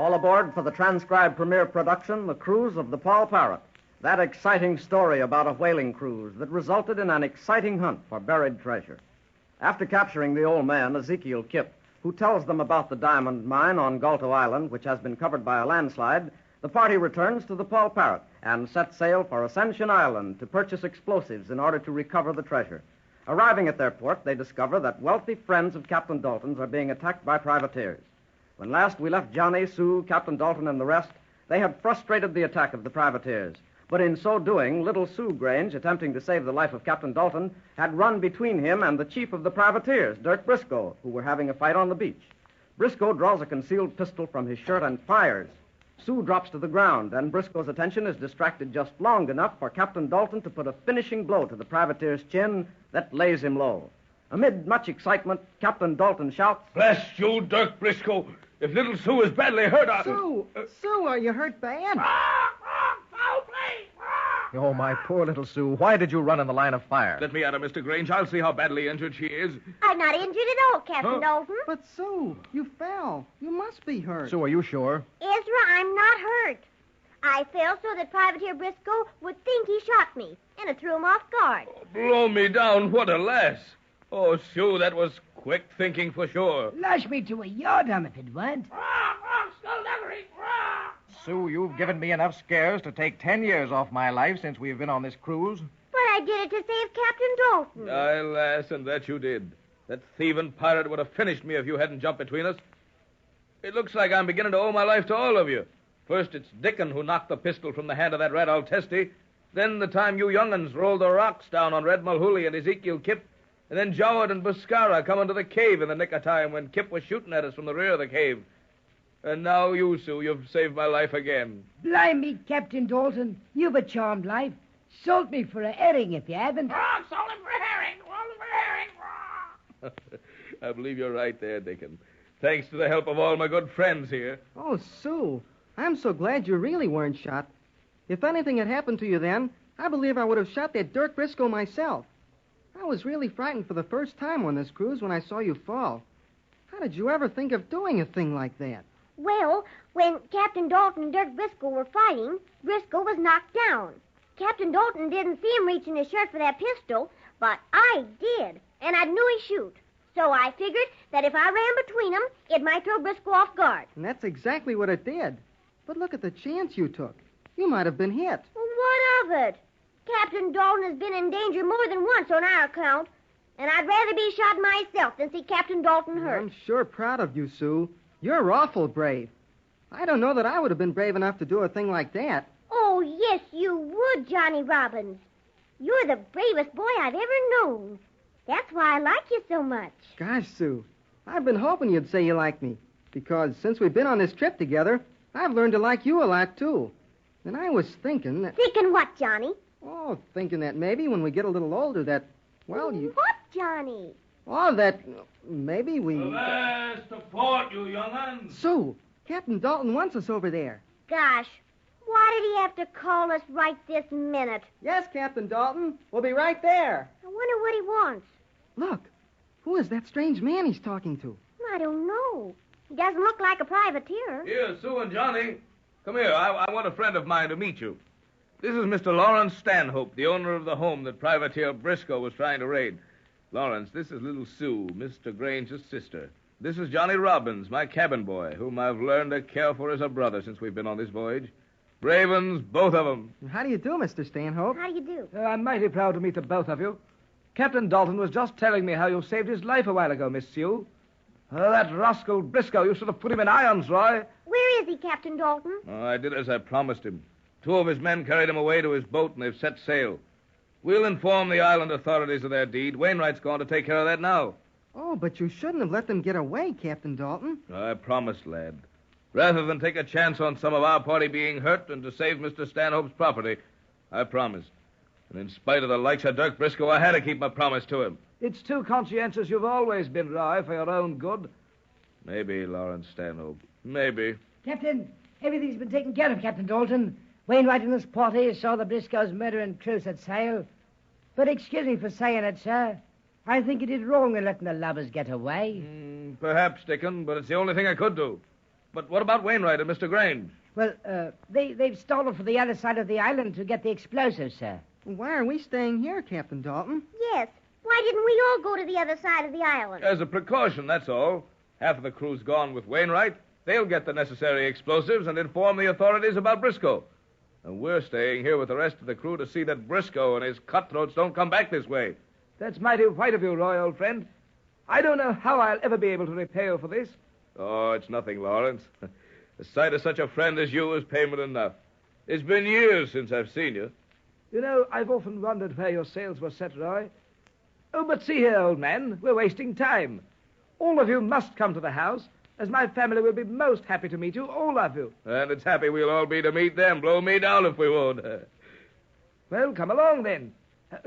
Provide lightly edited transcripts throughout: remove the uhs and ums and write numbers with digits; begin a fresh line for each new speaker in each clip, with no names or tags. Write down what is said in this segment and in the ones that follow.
All aboard for the transcribed premiere production, The Cruise of the Poll Parrot. That exciting story about a whaling cruise that resulted in an exciting hunt for buried treasure. After capturing the old man, Ezekiel Kipp, who tells them about the diamond mine on Galto Island, which has been covered by a landslide, the party returns to the Poll Parrot and sets sail for Ascension Island to purchase explosives in order to recover the treasure. Arriving at their port, they discover that wealthy friends of Captain Dalton's are being attacked by privateers. When last we left Johnny, Sue, Captain Dalton, and the rest, they had frustrated the attack of the privateers. But in so doing, little Sue Grange, attempting to save the life of Captain Dalton, had run between him and the chief of the privateers, Dirk Briscoe, who were having a fight on the beach. Briscoe draws a concealed pistol from his shirt and fires. Sue drops to the ground, and Briscoe's attention is distracted just long enough for Captain Dalton to put a finishing blow to the privateer's chin that lays him low. Amid much excitement, Captain Dalton shouts,
"Bless you, Dirk Briscoe! If little Sue is badly hurt,
Sue, are you hurt bad?
Foul play!
Oh, my poor little Sue. Why did you run in the line of fire?
Let me at her, Mr. Grange. I'll see how badly injured she is.
I'm not injured at all, Captain Dalton.
But, Sue, you fell. You must be hurt.
Sue, are you sure?
Ezra, I'm not hurt. I fell so that Privateer Briscoe would think he shot me, and it threw him off guard.
Oh, blow me down. What a lass. Oh, Sue, that was quick thinking for sure.
Lash me to a yardarm if it weren't.
Skullduggery!
Sue, you've given me enough scares to take 10 years off my life since we've been on this cruise.
But I did it to save Captain Dalton.
Aye, lass, and that you did. That thieving pirate would have finished me if you hadn't jumped between us. It looks like I'm beginning to owe my life to all of you. First, it's Dickon who knocked the pistol from the hand of that rat old Testi. Then the time you young'uns rolled the rocks down on Red Mahooley and Ezekiel Kipp. And then Joward and Buscara come into the cave in the nick of time when Kipp was shooting at us from the rear of the cave. And now you, Sue, you've saved my life again.
Blimey, Captain Dalton, you've a charmed life. Salt me for a herring if you haven't.
Salt him for a herring! I believe you're right there, Dickon. Thanks to the help of all my good friends here.
Oh, Sue, I'm so glad you really weren't shot. If anything had happened to you then, I believe I would have shot that Dirk Briscoe myself. I was really frightened for the first time on this cruise when I saw you fall. How did you ever think of doing a thing like that?
Well, when Captain Dalton and Dirk Briscoe were fighting, Briscoe was knocked down. Captain Dalton didn't see him reach in his shirt for that pistol, but I did, and I knew he'd shoot. So I figured that if I ran between them, it might throw Briscoe off guard.
And that's exactly what it did. But look at the chance you took. You might have been hit.
Well, what of it? Captain Dalton has been in danger more than once on our account, and I'd rather be shot myself than see Captain Dalton hurt.
I'm sure proud of you, Sue. You're awful brave. I don't know that I would have been brave enough to do a thing like that.
Oh, yes, you would, Johnny Robbins. You're the bravest boy I've ever known. That's why I like you so much.
Gosh, Sue, I've been hoping you'd say you like me, because since we've been on this trip together, I've learned to like you a lot, too. And I was thinking that...
Thinking what, Johnny?
Oh, thinking that maybe when we get a little older that, well, you...
What, Johnny?
Oh, that maybe we...
Avast to port, you young'uns.
Sue, Captain Dalton wants us over there.
Gosh, why did he have to call us right this minute?
Yes, Captain Dalton. We'll be right there.
I wonder what he wants.
Look, who is that strange man he's talking to?
I don't know. He doesn't look like a privateer.
Here, Sue and Johnny. Come here. I want a friend of mine to meet you. This is Mr. Lawrence Stanhope, the owner of the home that Privateer Briscoe was trying to raid. Lawrence, this is little Sue, Mr. Grange's sister. This is Johnny Robbins, my cabin boy, whom I've learned to care for as a brother since we've been on this voyage. Brave uns, both of them.
How do you do, Mr. Stanhope?
How do you do?
I'm mighty proud to meet the both of you. Captain Dalton was just telling me how you saved his life a while ago, Miss Sue. That rascal Briscoe, you should have put him in irons, Roy.
Where is he, Captain Dalton?
Oh, I did as I promised him. 2 of his men carried him away to his boat, and they've set sail. We'll inform the island authorities of their deed. Wainwright's going to take care of that now.
Oh, but you shouldn't have let them get away, Captain Dalton.
I promised, lad. Rather than take a chance on some of our party being hurt and to save Mr. Stanhope's property, I promised. And in spite of the likes of Dirk Briscoe, I had to keep my promise to him.
It's too conscientious you've always been, Roy, for your own good.
Maybe, Lawrence Stanhope. Maybe.
Captain, everything's been taken care of, Captain Dalton. Wainwright and his party saw the Briscoes murdering Krause at sail. But excuse me for saying it, sir. I think you did wrong in letting the lovers get away.
Perhaps, Dickon, but it's the only thing I could do. But what about Wainwright and Mr. Grange?
Well, they've stolen from the other side of the island to get the explosives, sir.
Why are we staying here, Captain Dalton?
Yes. Why didn't we all go to the other side of the island?
As a precaution, that's all. Half of the crew's gone with Wainwright. They'll get the necessary explosives and inform the authorities about Briscoe. And we're staying here with the rest of the crew to see that Briscoe and his cutthroats don't come back this way.
That's mighty white of you, Roy, old friend. I don't know how I'll ever be able to repay you for this.
Oh, it's nothing, Lawrence. The sight of such a friend as you is payment enough. It's been years since I've seen you.
You know, I've often wondered where your sails were set, Roy. Oh, but see here, old man, we're wasting time. All of you must come to the house, as my family will be most happy to meet you, all of you.
And it's happy we'll all be to meet them. Blow me down if we won't.
Well, come along, then.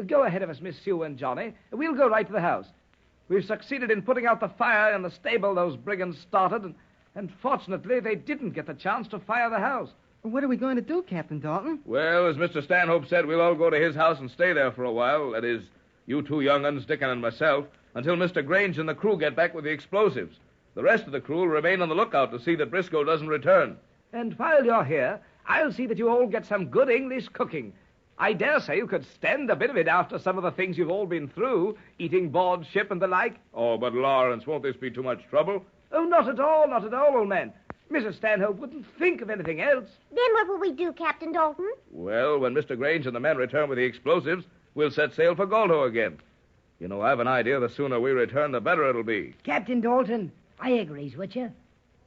Go ahead of us, Miss Sue and Johnny. We'll go right to the house. We've succeeded in putting out the fire in the stable those brigands started, and fortunately they didn't get the chance to fire the house.
What are we going to do, Captain Dalton?
Well, as Mr. Stanhope said, we'll all go to his house and stay there for a while. That is, you two young uns, Dickon and myself, until Mr. Grange and the crew get back with the explosives. The rest of the crew will remain on the lookout to see that Briscoe doesn't return.
And while you're here, I'll see that you all get some good English cooking. I dare say you could stand a bit of it after some of the things you've all been through, eating board ship and the like.
Oh, but Lawrence, won't this be too much trouble?
Oh, not at all, old man. Mrs. Stanhope wouldn't think of anything else.
Then what will we do, Captain Dalton?
Well, when Mr. Grange and the men return with the explosives, we'll set sail for Galto again. You know, I've an idea the sooner we return, the better it'll be.
Captain Dalton, I agrees with you.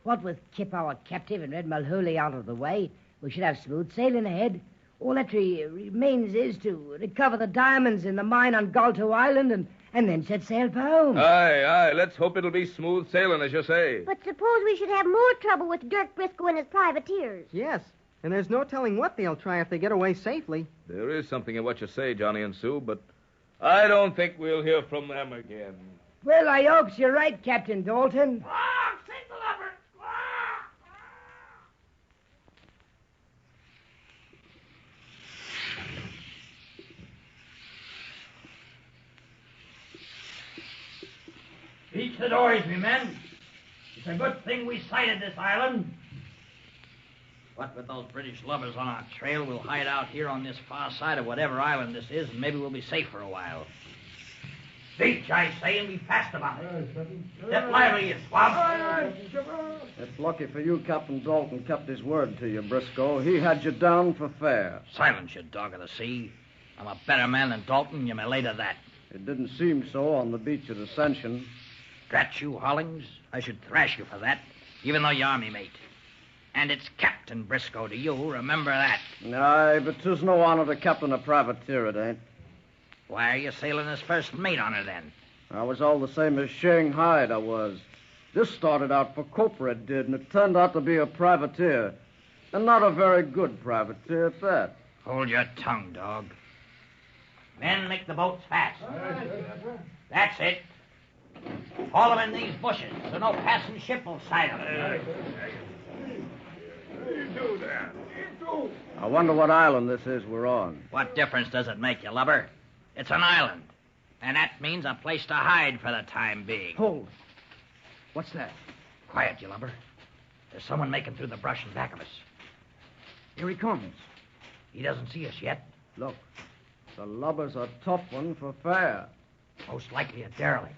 What with Kip, our captive, and Red Mahooley out of the way, we should have smooth sailing ahead. All that remains is to recover the diamonds in the mine on Galto Island and then set sail for home.
Aye. Let's hope it'll be smooth sailing, as you say.
But suppose we should have more trouble with Dirk Briscoe and his privateers.
Yes, and there's no telling what they'll try if they get away safely.
There is something in what you say, Johnny and Sue, but I don't think we'll hear from them again.
Well, I hopes you're right, Captain Dalton.
Take the lever! Beach the dories, me men. It's a good thing we sighted this island. What with those British lubbers on our trail, we'll hide out here on this far side of whatever island this is, and maybe we'll be safe for a while. Beach, I say, and be fast about it. Step lively, you swab.
It's lucky for you Captain Dalton kept his word to you, Briscoe. He had you down for fair.
Silence, you dog of the sea. I'm a better man than Dalton, you may lay to that.
It didn't seem so on the beach at Ascension.
Drat you, Hollings. I should thrash you for that, even though you're army mate. And it's Captain Briscoe to you, remember that.
Aye, but 'tis no honor to captain a privateer, it ain't.
Why are you sailing as first mate on her, then?
I was all the same as Shanghai, I was. This started out for copra, it did, and it turned out to be a privateer. And not a very good privateer at that.
Hold your tongue, dog. Men, make the boats fast. That's it. Haul them in these bushes so no passing ship will sight them.
I wonder what island this is we're on.
What difference does it make, you lubber? It's an island. And that means a place to hide for the time being.
Hold. What's that?
Quiet, you lubber. There's someone making through the brush in back of us.
Here he comes.
He doesn't see us yet.
Look, the lubber's a tough one for fair.
Most likely a derelict.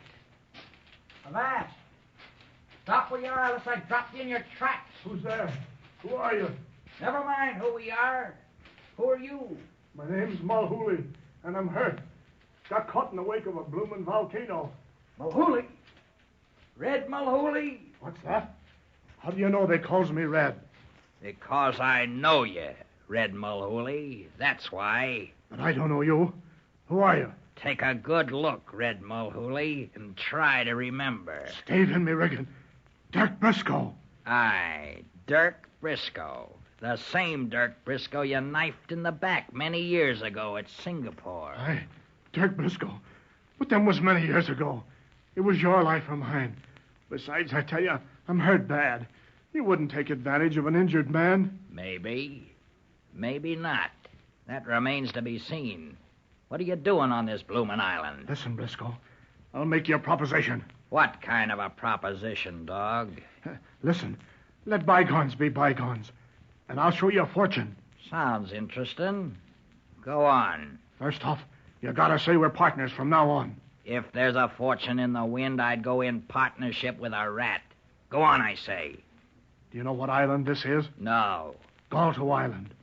Avast! Stop where you are, unless I dropped you in your tracks.
Who's there? Who are you?
Never mind who we are. Who are you?
My name's Mahooley, and I'm hurt. Got caught in the wake of a bloomin' volcano.
Mahooley? Red Mahooley?
What's that? How do you know they calls me Red?
Because I know you, Red Mahooley. That's why.
But I don't know you. Who are you?
Take a good look, Red Mahooley, and try to remember.
Stayed in me rigging. Dirk Briscoe.
Aye, Dirk Briscoe. The same Dirk Briscoe you knifed in the back many years ago at Singapore.
Aye, Dirk Briscoe. But them was many years ago. It was your life or mine. Besides, I tell you, I'm hurt bad. You wouldn't take advantage of an injured man.
Maybe. Maybe not. That remains to be seen. What are you doing on this bloomin' island?
Listen, Briscoe, I'll make you a proposition.
What kind of a proposition, dog?
Listen, Let bygones be bygones, and I'll show you a fortune.
Sounds interesting. Go on.
First off, you gotta say we're partners from now on.
If there's a fortune in the wind, I'd go in partnership with a rat. Go on, I say.
Do you know what island this is?
No.
Galto Island.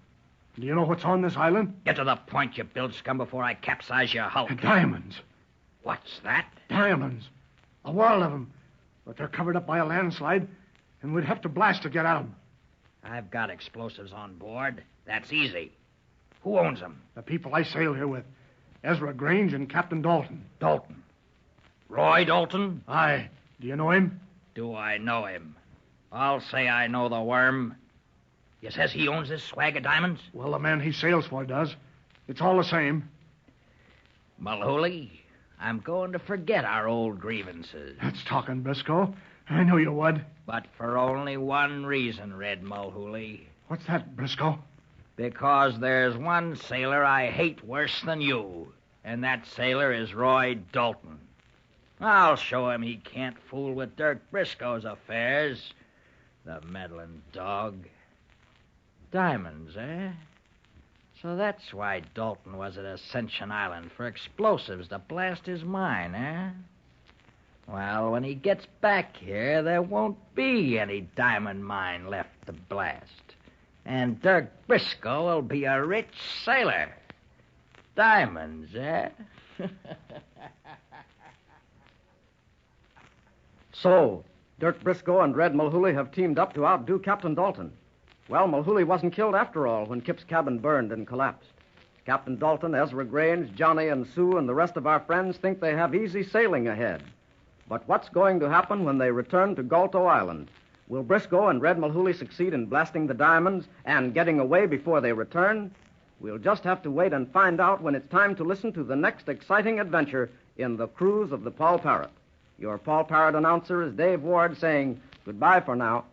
Do you know what's on this island?
Get to the point, you bilge scum, before I capsize your hulk.
Diamonds.
What's that?
Diamonds. A world of them. But they're covered up by a landslide, and we'd have to blast to get at them.
I've got explosives on board. That's easy. Who owns them?
The people I sail here with. Ezra Grange and Captain Dalton.
Dalton. Roy Dalton?
Aye. Do you know him?
Do I know him? I'll say I know the worm. You says he owns this swag of diamonds?
Well, the man he sails for does. It's all the same.
Mahooley, I'm going to forget our old grievances.
That's talking, Briscoe. I knew you would.
But for only one reason, Red Mahooley.
What's that, Briscoe?
Because there's one sailor I hate worse than you, and that sailor is Roy Dalton. I'll show him he can't fool with Dirk Briscoe's affairs. The meddling dog. Diamonds, eh? So that's why Dalton was at Ascension Island, for explosives to blast his mine, eh? Well, when he gets back here, there won't be any diamond mine left to blast. And Dirk Briscoe will be a rich sailor. Diamonds, eh?
So, Dirk Briscoe and Red Mahooley have teamed up to outdo Captain Dalton. Well, Mahooley wasn't killed after all when Kip's cabin burned and collapsed. Captain Dalton, Ezra Grange, Johnny and Sue, and the rest of our friends think they have easy sailing ahead. But what's going to happen when they return to Galto Island? Will Briscoe and Red Mahooley succeed in blasting the diamonds and getting away before they return? We'll just have to wait and find out when it's time to listen to the next exciting adventure in the cruise of the Poll Parrot. Your Poll Parrot announcer is Dave Ward saying goodbye for now.